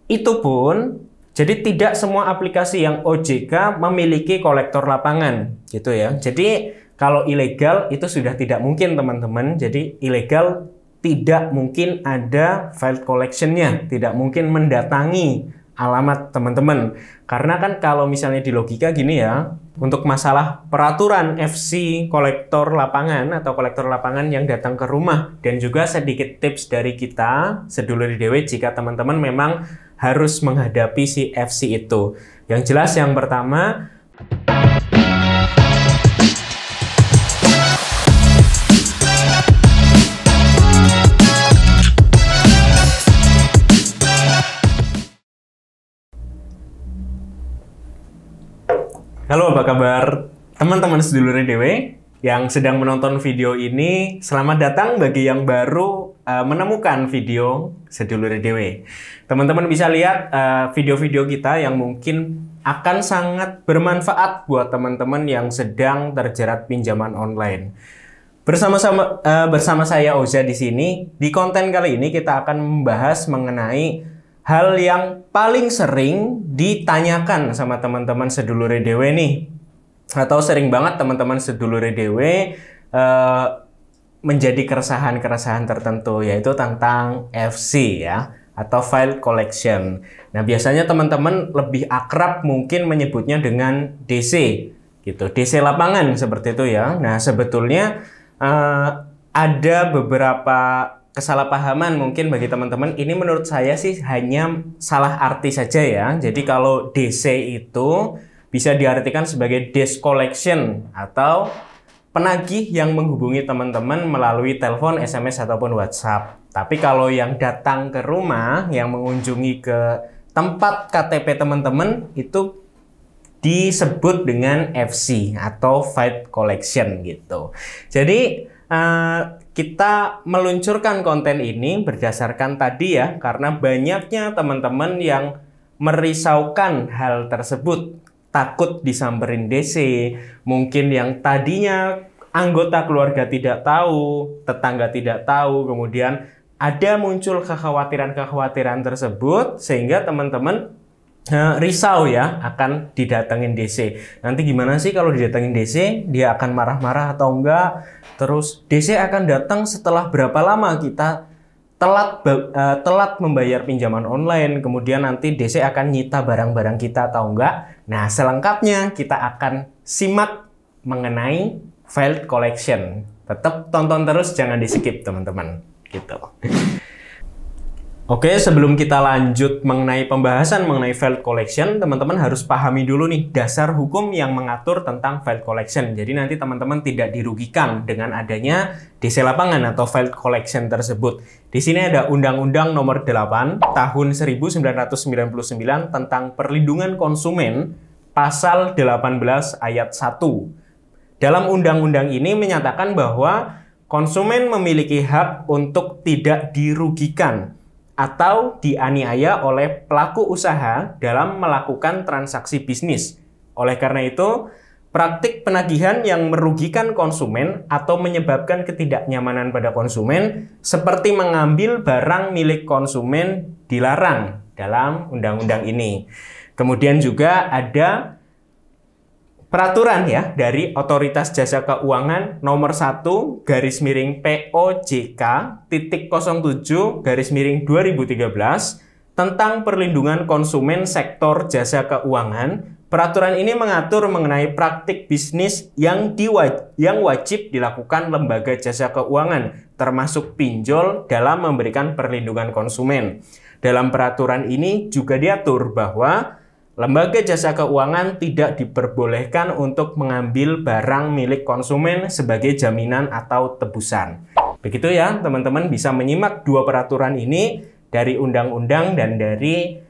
Itu pun, jadi tidak semua aplikasi yang OJK memiliki kolektor lapangan, gitu ya. Jadi kalau ilegal itu sudah tidak mungkin teman-teman. Jadi ilegal tidak mungkin ada file collection-nya, tidak mungkin mendatangi alamat teman-teman. Karena kan kalau misalnya di logika gini ya, untuk masalah peraturan FC kolektor lapangan atau kolektor lapangan yang datang ke rumah, dan juga sedikit tips dari kita, sedulur DW, jika teman-teman memang harus menghadapi si FC itu. Yang jelas yang pertama, halo, apa kabar teman-teman sedulur DW yang sedang menonton video ini? Selamat datang bagi yang baru menemukan video sedulur DW. Teman-teman bisa lihat video-video kita yang mungkin akan sangat bermanfaat buat teman-teman yang sedang terjerat pinjaman online. Bersama saya Oza di sini. Di konten kali ini kita akan membahas mengenai hal yang paling sering ditanyakan sama teman-teman sedulur DW nih, atau sering banget teman-teman sedulur DW menjadi keresahan-keresahan tertentu, yaitu tentang FC ya, atau file collection. Nah, biasanya teman-teman lebih akrab mungkin menyebutnya dengan DC gitu, DC lapangan seperti itu ya. Nah, sebetulnya ada beberapa kesalahpahaman mungkin bagi teman-teman. Ini menurut saya sih hanya salah arti saja ya. Jadi kalau DC itu bisa diartikan sebagai desk collection atau penagih yang menghubungi teman-teman melalui telepon, SMS ataupun WhatsApp. Tapi kalau yang datang ke rumah, yang mengunjungi ke tempat KTP teman-teman, itu disebut dengan FC atau file collection gitu. Jadi kita meluncurkan konten ini berdasarkan tadi ya, karena banyaknya teman-teman yang merisaukan hal tersebut, takut disamperin DC, mungkin yang tadinya anggota keluarga tidak tahu, tetangga tidak tahu, kemudian ada muncul kekhawatiran-kekhawatiran tersebut sehingga teman-teman risau ya akan didatengin DC. Nanti gimana sih kalau didatengin DC? Dia akan marah-marah atau enggak? Terus DC akan datang setelah berapa lama kita telat membayar pinjaman online? Kemudian nanti DC akan nyita barang-barang kita atau enggak? Nah, selengkapnya kita akan simak mengenai file collection. Tetap tonton terus, jangan di-skip teman-teman. Gitu. Oke, sebelum kita lanjut mengenai pembahasan mengenai file collection, teman-teman harus pahami dulu nih dasar hukum yang mengatur tentang file collection. Jadi nanti teman-teman tidak dirugikan dengan adanya DC lapangan atau file collection tersebut. Di sini ada Undang-Undang Nomor 8 Tahun 1999 tentang Perlindungan Konsumen, Pasal 18 Ayat 1. Dalam undang-undang ini menyatakan bahwa konsumen memiliki hak untuk tidak dirugikan atau dianiaya oleh pelaku usaha dalam melakukan transaksi bisnis. Oleh karena itu, praktik penagihan yang merugikan konsumen atau menyebabkan ketidaknyamanan pada konsumen seperti mengambil barang milik konsumen dilarang dalam undang-undang ini. Kemudian juga ada peraturan ya dari Otoritas Jasa Keuangan nomor 1/POJK.07/2013 tentang perlindungan konsumen sektor jasa keuangan. Peraturan ini mengatur mengenai praktik bisnis yang wajib dilakukan lembaga jasa keuangan, termasuk pinjol dalam memberikan perlindungan konsumen. Dalam peraturan ini juga diatur bahwa lembaga jasa keuangan tidak diperbolehkan untuk mengambil barang milik konsumen sebagai jaminan atau tebusan. Begitu ya, teman-teman bisa menyimak dua peraturan ini dari undang-undang dan dari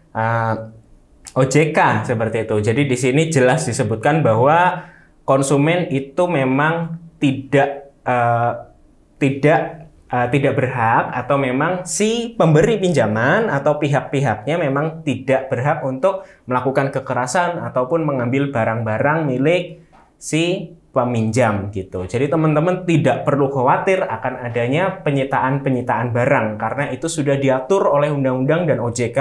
OJK seperti itu. Jadi di sini jelas disebutkan bahwa konsumen itu memang tidak berhak, atau memang si pemberi pinjaman atau pihak-pihaknya memang tidak berhak untuk melakukan kekerasan ataupun mengambil barang-barang milik si peminjam gitu. Jadi teman-teman tidak perlu khawatir akan adanya penyitaan barang karena itu sudah diatur oleh undang-undang dan OJK,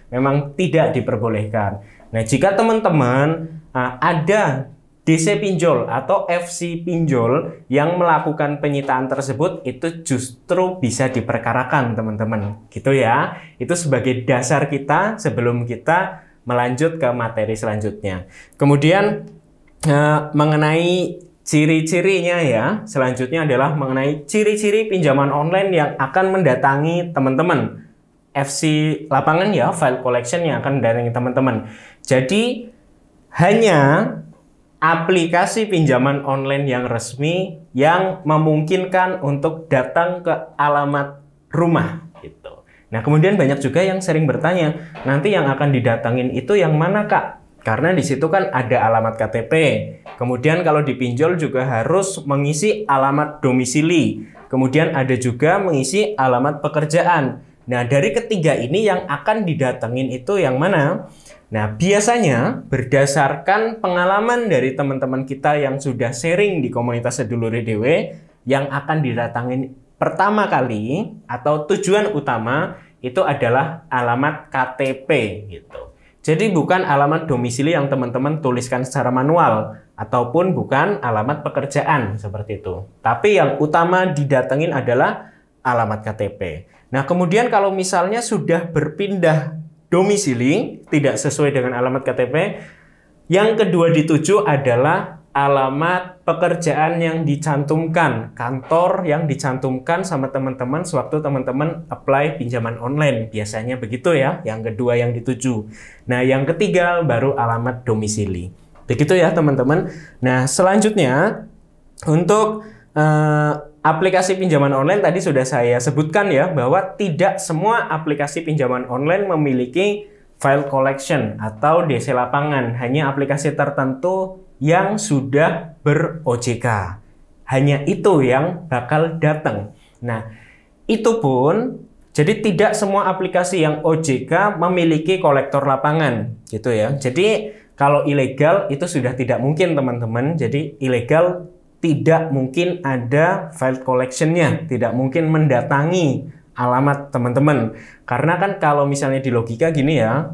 memang tidak diperbolehkan. Nah, jika teman-teman ada DC pinjol atau FC pinjol yang melakukan penyitaan tersebut, itu justru bisa diperkarakan teman-teman gitu ya. Itu sebagai dasar kita sebelum kita melanjut ke materi selanjutnya. Kemudian mengenai ciri-cirinya ya, selanjutnya adalah mengenai ciri-ciri pinjaman online yang akan mendatangi teman-teman. FC lapangan ya, file collection yang akan mendatangi teman-teman. Jadi hanya aplikasi pinjaman online yang resmi yang memungkinkan untuk datang ke alamat rumah gitu. Nah, kemudian banyak juga yang sering bertanya, nanti yang akan didatangin itu yang mana, Kak? Karena di situ kan ada alamat KTP. Kemudian kalau dipinjol juga harus mengisi alamat domisili. Kemudian ada juga mengisi alamat pekerjaan. Nah, dari ketiga ini yang akan didatengin itu yang mana? Nah, biasanya berdasarkan pengalaman dari teman-teman kita yang sudah sharing di komunitas Sedulure Dhewe, yang akan didatangin pertama kali atau tujuan utama itu adalah alamat KTP gitu. Jadi bukan alamat domisili yang teman-teman tuliskan secara manual ataupun bukan alamat pekerjaan seperti itu. Tapi yang utama didatengin adalah alamat KTP. Nah, kemudian kalau misalnya sudah berpindah domisili tidak sesuai dengan alamat KTP, yang kedua dituju adalah alamat pekerjaan yang dicantumkan, kantor yang dicantumkan sama teman-teman sewaktu teman-teman apply pinjaman online. Biasanya begitu ya, yang kedua yang dituju. Nah, yang ketiga baru alamat domisili. Begitu ya teman-teman. Nah, selanjutnya untuk aplikasi pinjaman online tadi sudah saya sebutkan ya, bahwa tidak semua aplikasi pinjaman online memiliki file collection atau DC lapangan. Hanya aplikasi tertentu yang sudah ber-OJK. Hanya itu yang bakal datang. Nah, itu pun jadi tidak semua aplikasi yang OJK memiliki kolektor lapangan gitu ya. Jadi kalau ilegal itu sudah tidak mungkin teman-teman. Jadi ilegal tidak mungkin ada file collection-nya, tidak mungkin mendatangi alamat teman-teman. Karena kan kalau misalnya di logika gini ya,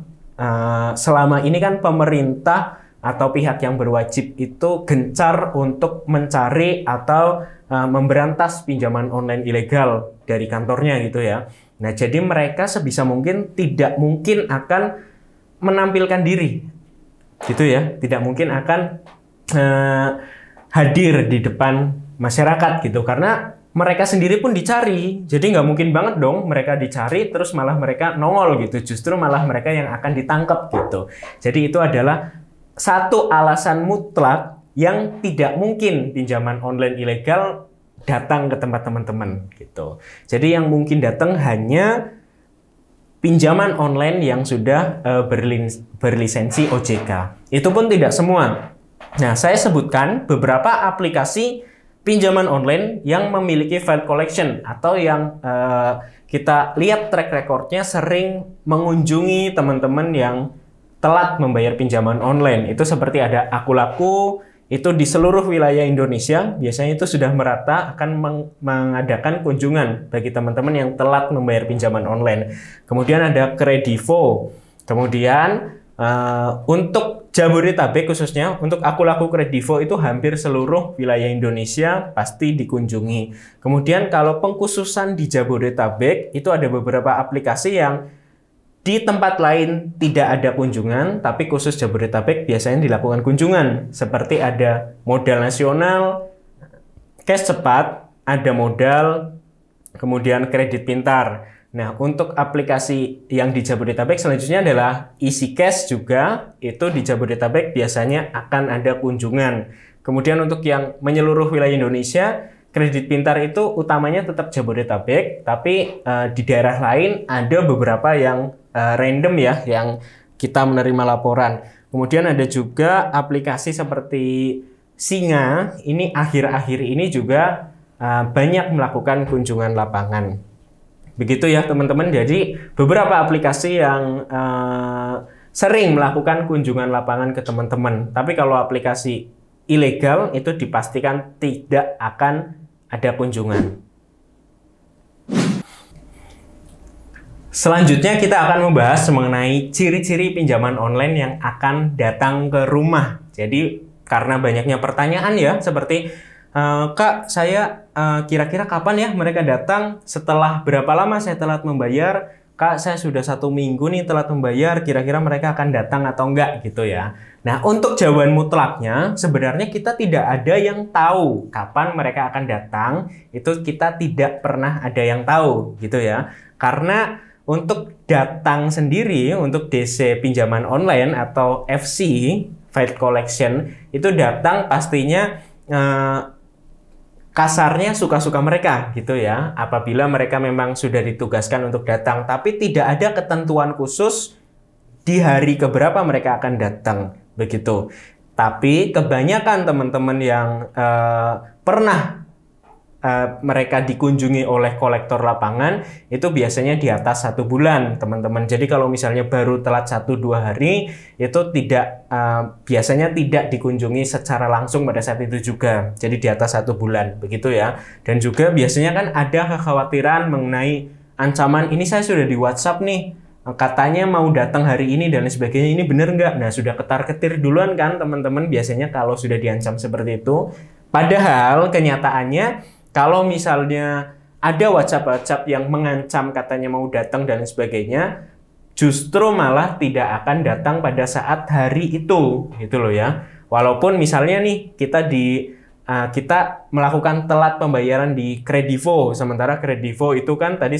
selama ini kan pemerintah atau pihak yang berwajib itu gencar untuk mencari atau memberantas pinjaman online ilegal dari kantornya gitu ya. Nah, jadi mereka sebisa mungkin tidak mungkin akan menampilkan diri gitu ya, tidak mungkin akan hadir di depan masyarakat gitu, karena mereka sendiri pun dicari. Jadi nggak mungkin banget dong mereka dicari terus malah mereka nongol gitu, justru malah mereka yang akan ditangkap gitu. Jadi itu adalah satu alasan mutlak yang tidak mungkin pinjaman online ilegal datang ke tempat teman-teman gitu. Jadi yang mungkin datang hanya pinjaman online yang sudah berlisensi OJK. Itu pun tidak semua. Nah, saya sebutkan beberapa aplikasi pinjaman online yang memiliki file collection atau yang kita lihat track recordnya sering mengunjungi teman-teman yang telat membayar pinjaman online. Itu seperti ada Akulaku, itu di seluruh wilayah Indonesia, biasanya itu sudah merata akan mengadakan kunjungan bagi teman-teman yang telat membayar pinjaman online. Kemudian ada Kredivo. Kemudian untuk Jabodetabek khususnya, untuk Akulaku Kredivo itu hampir seluruh wilayah Indonesia pasti dikunjungi. Kemudian kalau pengkhususan di Jabodetabek, itu ada beberapa aplikasi yang di tempat lain tidak ada kunjungan, tapi khusus Jabodetabek biasanya dilakukan kunjungan. Seperti ada Modal Nasional, Cash Cepat, ada Modal, kemudian Kredit Pintar. Nah, untuk aplikasi yang di Jabodetabek selanjutnya adalah Easy Cash juga, itu di Jabodetabek biasanya akan ada kunjungan. Kemudian untuk yang menyeluruh wilayah Indonesia, Kredit Pintar itu utamanya tetap Jabodetabek, tapi di daerah lain ada beberapa yang random ya, yang kita menerima laporan. Kemudian ada juga aplikasi seperti Singa, ini akhir-akhir ini juga banyak melakukan kunjungan lapangan. Begitu ya teman-teman, jadi beberapa aplikasi yang sering melakukan kunjungan lapangan ke teman-teman. Tapi kalau aplikasi ilegal itu dipastikan tidak akan ada kunjungan. Selanjutnya kita akan membahas mengenai ciri-ciri pinjaman online yang akan datang ke rumah. Jadi karena banyaknya pertanyaan ya, seperti Kak, saya kira-kira kapan ya mereka datang? Setelah berapa lama saya telat membayar? Kak, saya sudah 1 minggu nih telat membayar, kira-kira mereka akan datang atau enggak gitu ya. Nah, untuk jawaban mutlaknya, sebenarnya kita tidak ada yang tahu kapan mereka akan datang, itu kita tidak pernah ada yang tahu gitu ya. Karena untuk datang sendiri, untuk DC pinjaman online atau FC, File Collection, itu datang pastinya kasarnya suka-suka mereka gitu ya, apabila mereka memang sudah ditugaskan untuk datang, tapi tidak ada ketentuan khusus di hari keberapa mereka akan datang begitu. Tapi kebanyakan teman-teman yang pernah mereka dikunjungi oleh kolektor lapangan itu biasanya di atas 1 bulan teman-teman. Jadi kalau misalnya baru telat 1-2 hari itu tidak biasanya tidak dikunjungi secara langsung pada saat itu juga. Jadi di atas 1 bulan begitu ya. Dan juga biasanya kan ada kekhawatiran mengenai ancaman, ini saya sudah di WhatsApp nih, katanya mau datang hari ini dan sebagainya, ini bener nggak? Nah, sudah ketar-ketir duluan kan teman-teman biasanya kalau sudah diancam seperti itu. Padahal kenyataannya kalau misalnya ada WhatsApp yang mengancam katanya mau datang dan sebagainya, justru malah tidak akan datang pada saat hari itu gitu loh ya. Walaupun misalnya nih kita melakukan telat pembayaran di Kredivo, sementara Kredivo itu kan tadi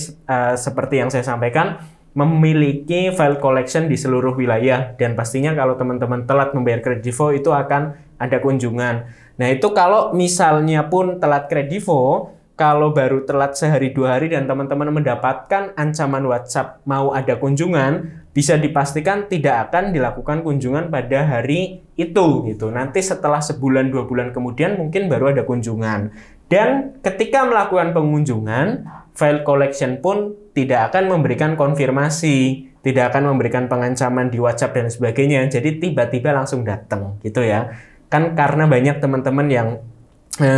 seperti yang saya sampaikan memiliki file collection di seluruh wilayah, dan pastinya kalau teman-teman telat membayar Kredivo itu akan ada kunjungan. Nah, itu kalau misalnya pun telat Kredivo, kalau baru telat sehari 2 hari dan teman-teman mendapatkan ancaman WhatsApp mau ada kunjungan, bisa dipastikan tidak akan dilakukan kunjungan pada hari itu gitu. Nanti setelah 1-2 bulan kemudian mungkin baru ada kunjungan. Dan ketika melakukan pengunjungan, file collection pun tidak akan memberikan konfirmasi, tidak akan memberikan pengancaman di WhatsApp dan sebagainya. Jadi tiba-tiba langsung datang gitu ya. Kan karena banyak teman-teman yang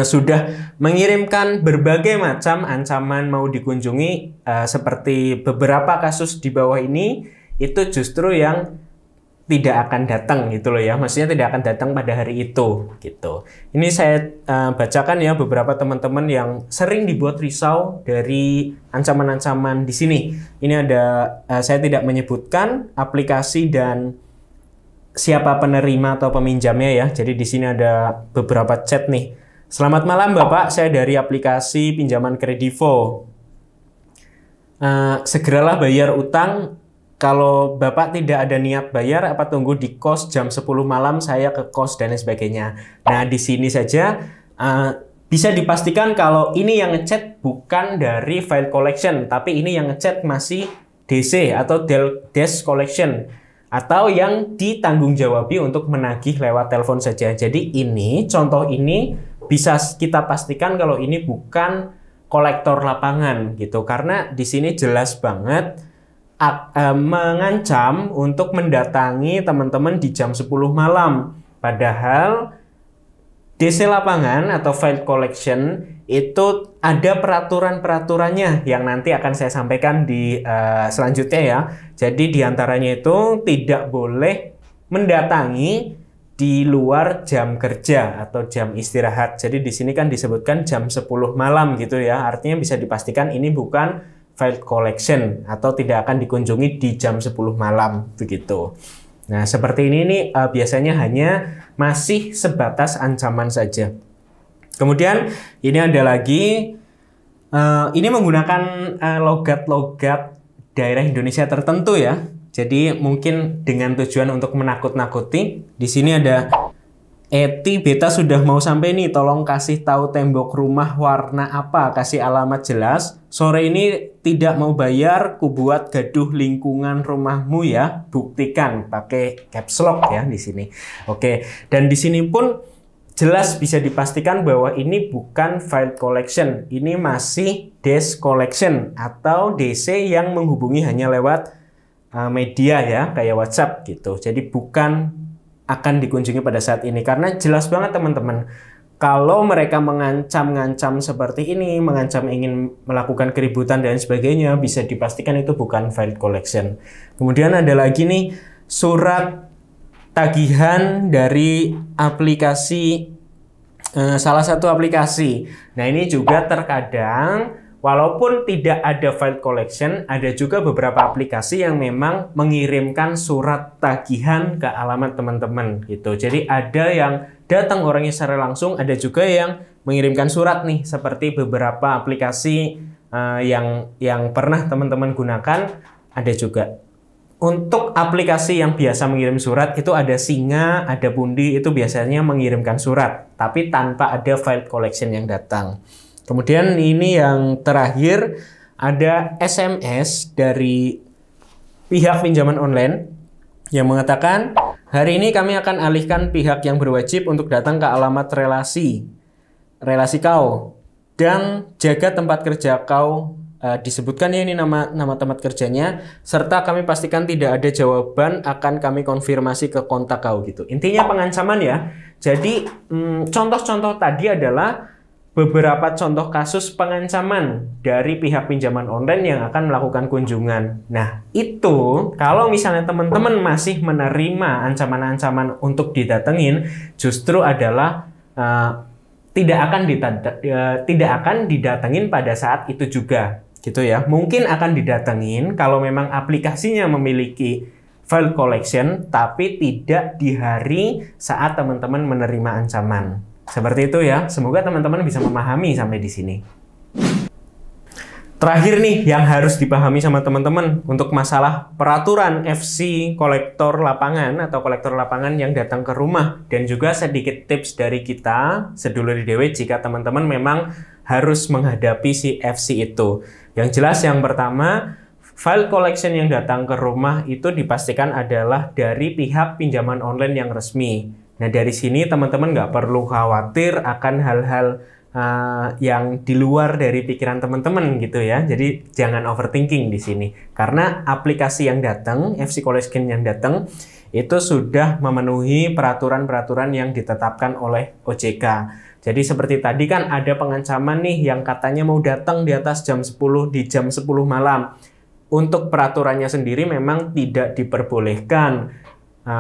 sudah mengirimkan berbagai macam ancaman mau dikunjungi, seperti beberapa kasus di bawah ini, itu justru yang tidak akan datang gitu loh ya, maksudnya tidak akan datang pada hari itu gitu. Ini saya bacakan ya beberapa teman-teman yang sering dibuat risau dari ancaman-ancaman di sini. Ini ada, saya tidak menyebutkan aplikasi dan siapa penerima atau peminjamnya ya. Jadi di sini ada beberapa chat nih. Selamat malam Bapak, saya dari aplikasi pinjaman Kredivo. Segeralah bayar utang. Kalau Bapak tidak ada niat bayar, apa tunggu di kos jam 10 malam saya ke kos dan sebagainya. Nah, di sini saja bisa dipastikan kalau ini yang ngechat bukan dari file collection, tapi ini yang ngechat masih DC atau desk collection, atau yang ditanggung-jawabi untuk menagih lewat telepon saja. Jadi ini, contoh ini bisa kita pastikan kalau ini bukan kolektor lapangan gitu, karena di sini jelas banget mengancam untuk mendatangi teman-teman di jam 10 malam. Padahal DC lapangan atau file collection itu ada peraturan-peraturannya yang nanti akan saya sampaikan di selanjutnya ya. Jadi diantaranya itu tidak boleh mendatangi di luar jam kerja atau jam istirahat. Jadi di sini kan disebutkan jam 10 malam gitu ya. Artinya bisa dipastikan ini bukan file collection atau tidak akan dikunjungi di jam 10 malam begitu. Nah, seperti ini nih biasanya hanya masih sebatas ancaman saja. Kemudian ini ada lagi, ini menggunakan logat-logat daerah Indonesia tertentu ya. Jadi mungkin dengan tujuan untuk menakut-nakuti. Di sini ada Eti, beta sudah mau sampai nih, tolong kasih tahu tembok rumah warna apa, kasih alamat jelas. Sore ini tidak mau bayar, ku buat gaduh lingkungan rumahmu ya. Buktikan pakai caps lock ya di sini. Oke, dan di sini pun jelas bisa dipastikan bahwa ini bukan file collection, ini masih desk collection atau DC yang menghubungi hanya lewat media ya, kayak WhatsApp gitu. Jadi bukan akan dikunjungi pada saat ini. Karena jelas banget teman-teman, kalau mereka mengancam-ngancam seperti ini, mengancam ingin melakukan keributan dan sebagainya, bisa dipastikan itu bukan valid collection. Kemudian ada lagi nih, surat tagihan dari aplikasi, salah satu aplikasi. Nah, ini juga terkadang walaupun tidak ada valid collection, ada juga beberapa aplikasi yang memang mengirimkan surat tagihan ke alamat teman-teman gitu. Jadi ada yang datang orangnya secara langsung, ada juga yang mengirimkan surat nih, seperti beberapa aplikasi yang pernah teman-teman gunakan, ada juga. Untuk aplikasi yang biasa mengirim surat itu ada Singa, ada Pundi, itu biasanya mengirimkan surat, tapi tanpa ada valid collection yang datang. Kemudian ini yang terakhir, ada SMS dari pihak pinjaman online yang mengatakan, hari ini kami akan alihkan pihak yang berwajib untuk datang ke alamat relasi kau, dan jaga tempat kerja kau. Disebutkan ya ini nama tempat kerjanya, serta kami pastikan tidak ada jawaban, akan kami konfirmasi ke kontak kau gitu. Intinya pengancaman ya. Jadi contoh-contoh tadi adalah beberapa contoh kasus pengancaman dari pihak pinjaman online yang akan melakukan kunjungan. Nah, itu kalau misalnya teman-teman masih menerima ancaman-ancaman untuk didatengin, justru adalah tidak akan didatengin pada saat itu juga. Gitu ya, mungkin akan didatengin kalau memang aplikasinya memiliki file collection, tapi tidak di hari saat teman-teman menerima ancaman. Seperti itu ya, semoga teman-teman bisa memahami sampai di sini. Terakhir nih, yang harus dipahami sama teman-teman untuk masalah peraturan FC kolektor lapangan atau kolektor lapangan yang datang ke rumah, dan juga sedikit tips dari kita, sedulur IDW, jika teman-teman memang harus menghadapi si FC itu. Yang jelas yang pertama, file collection yang datang ke rumah itu dipastikan adalah dari pihak pinjaman online yang resmi. Nah, dari sini teman-teman nggak perlu khawatir akan hal-hal yang di luar dari pikiran teman-teman gitu ya. Jadi jangan overthinking di sini. Karena aplikasi yang datang, FC collection yang datang, itu sudah memenuhi peraturan-peraturan yang ditetapkan oleh OJK. Jadi seperti tadi kan ada pengancaman nih yang katanya mau datang di atas jam 10, di jam 10 malam. Untuk peraturannya sendiri memang tidak diperbolehkan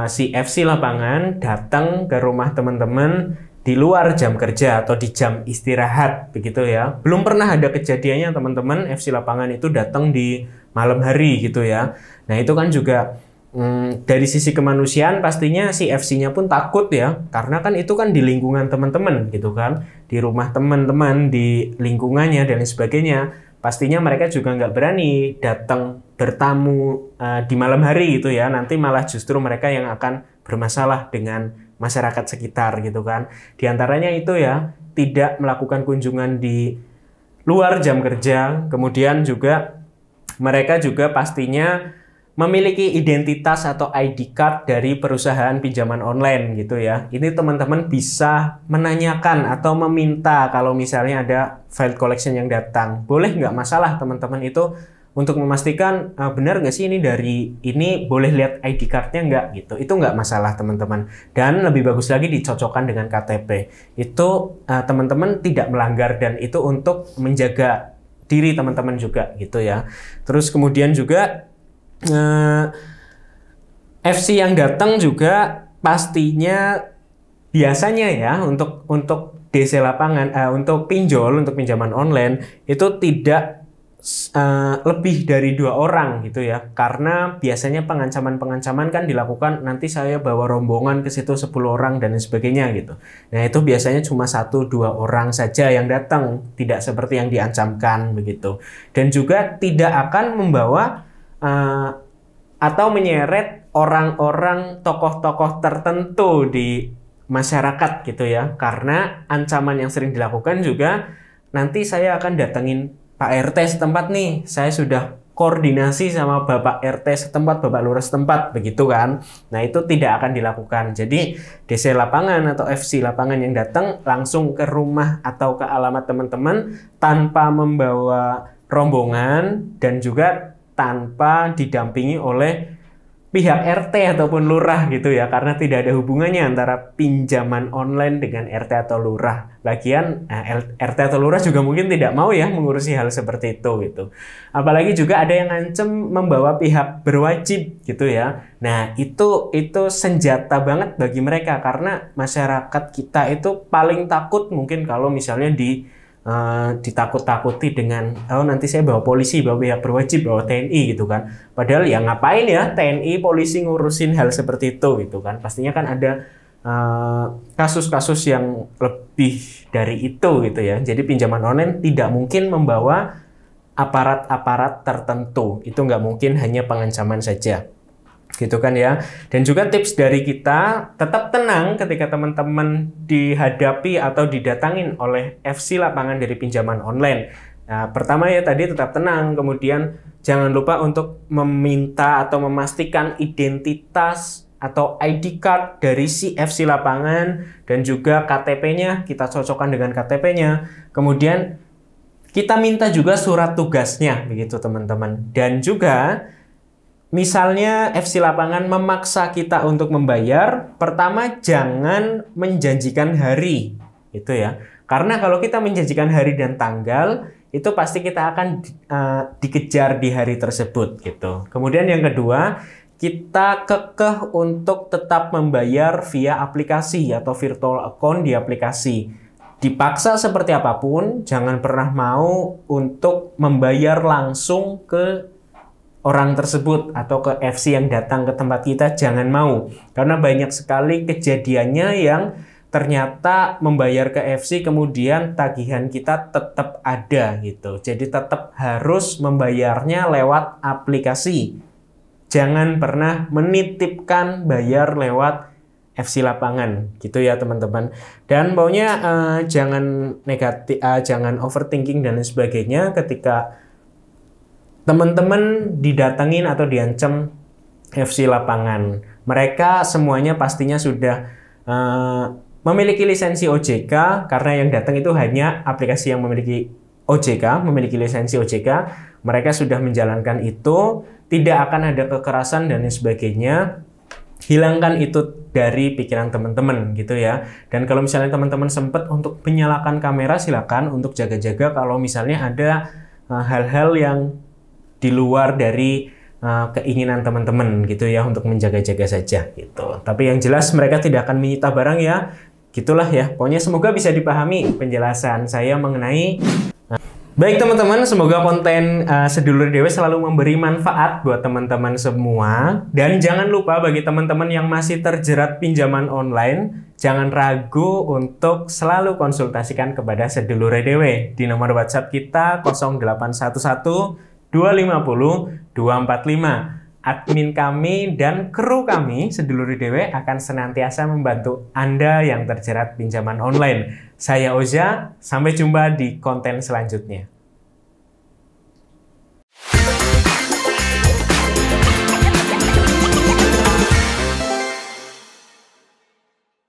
si FC lapangan datang ke rumah teman-teman di luar jam kerja atau di jam istirahat, begitu ya. Belum pernah ada kejadiannya teman-teman FC lapangan itu datang di malam hari gitu ya. Nah, itu kan juga dari sisi kemanusiaan pastinya si FC-nya pun takut ya, karena kan itu kan di lingkungan teman-teman gitu kan, di rumah teman-teman, di lingkungannya dan lain sebagainya. Pastinya mereka juga nggak berani datang bertamu di malam hari gitu ya, nanti malah justru mereka yang akan bermasalah dengan masyarakat sekitar gitu kan. Di antaranya itu ya, tidak melakukan kunjungan di luar jam kerja, kemudian juga mereka juga pastinya memiliki identitas atau ID card dari perusahaan pinjaman online gitu ya. Ini teman-teman bisa menanyakan atau meminta kalau misalnya ada file collection yang datang. Boleh nggak masalah teman-teman itu untuk memastikan benar nggak sih ini dari ini, boleh lihat ID cardnya nggak gitu. Itu nggak masalah teman-teman. Dan lebih bagus lagi dicocokkan dengan KTP. Itu teman-teman tidak melanggar dan itu untuk menjaga diri teman-teman juga gitu ya. Terus kemudian juga FC yang datang juga pastinya biasanya ya untuk DC lapangan, untuk pinjol, untuk pinjaman online itu tidak lebih dari 2 orang gitu ya, karena biasanya pengancaman-pengancaman kan dilakukan nanti saya bawa rombongan ke situ 10 orang dan sebagainya gitu. Nah, itu biasanya cuma 1-2 orang saja yang datang, tidak seperti yang diancamkan begitu. Dan juga tidak akan membawa atau menyeret orang-orang tokoh-tokoh tertentu di masyarakat gitu ya, karena ancaman yang sering dilakukan juga nanti saya akan datengin Pak RT setempat nih, saya sudah koordinasi sama Bapak RT setempat, Bapak Lurah setempat begitu kan. Nah, itu tidak akan dilakukan. Jadi DC lapangan atau FC lapangan yang datang langsung ke rumah atau ke alamat teman-teman tanpa membawa rombongan dan juga tanpa didampingi oleh pihak RT ataupun lurah gitu ya, karena tidak ada hubungannya antara pinjaman online dengan RT atau lurah. Lagian RT atau lurah juga mungkin tidak mau ya mengurusi hal seperti itu gitu. Apalagi juga ada yang ngancem membawa pihak berwajib gitu ya. Nah, itu senjata banget bagi mereka, karena masyarakat kita itu paling takut mungkin kalau misalnya ditakut-takuti dengan nanti saya bawa polisi, bawa pihak berwajib, bawa TNI gitu kan. Padahal ya ngapain ya TNI, polisi ngurusin hal seperti itu gitu kan. Pastinya kan ada kasus-kasus yang lebih dari itu gitu ya. Jadi pinjaman online tidak mungkin membawa aparat-aparat tertentu. Itu nggak mungkin, hanya pengancaman saja. Gitu kan ya. Dan juga tips dari kita, tetap tenang ketika teman-teman dihadapi atau didatangin oleh FC lapangan dari pinjaman online. Nah, pertama ya tadi tetap tenang, kemudian jangan lupa untuk meminta atau memastikan identitas atau ID card dari si FC lapangan, dan juga KTP-nya kita cocokkan dengan KTP-nya. Kemudian kita minta juga surat tugasnya begitu teman-teman. Dan juga misalnya FC lapangan memaksa kita untuk membayar, pertama jangan menjanjikan hari, itu ya. Karena kalau kita menjanjikan hari dan tanggal, itu pasti kita akan dikejar di hari tersebut, gitu. Kemudian yang kedua, kita kekeh untuk tetap membayar via aplikasi atau virtual account di aplikasi. Dipaksa seperti apapun, jangan pernah mau untuk membayar langsung ke orang tersebut atau ke FC yang datang ke tempat kita, jangan mau. Karena banyak sekali kejadiannya yang ternyata membayar ke FC kemudian tagihan kita tetap ada gitu. Jadi tetap harus membayarnya lewat aplikasi. Jangan pernah menitipkan bayar lewat FC lapangan gitu ya teman-teman. Dan pokoknya jangan negatif, jangan overthinking dan sebagainya ketika teman-teman didatengin atau diancam FC lapangan. Mereka semuanya pastinya sudah memiliki lisensi OJK, karena yang datang itu hanya aplikasi yang memiliki OJK, memiliki lisensi OJK. Mereka sudah menjalankan itu, tidak akan ada kekerasan dan sebagainya. Hilangkan itu dari pikiran teman-teman gitu ya. Dan kalau misalnya teman-teman sempat untuk menyalakan kamera, silakan untuk jaga-jaga kalau misalnya ada hal-hal yang di luar dari keinginan teman-teman gitu ya, untuk menjaga-jaga saja gitu. Tapi yang jelas mereka tidak akan menyita barang ya. Gitulah ya. Pokoknya semoga bisa dipahami penjelasan saya mengenai baik teman-teman, semoga konten Sedulur Dewe selalu memberi manfaat buat teman-teman semua. Dan jangan lupa bagi teman-teman yang masih terjerat pinjaman online, jangan ragu untuk selalu konsultasikan kepada Sedulur Dewe di nomor WhatsApp kita 0811 250 245. Admin kami dan kru kami Sedulur Dewe akan senantiasa membantu Anda yang terjerat pinjaman online. Saya Oza, sampai jumpa di konten selanjutnya.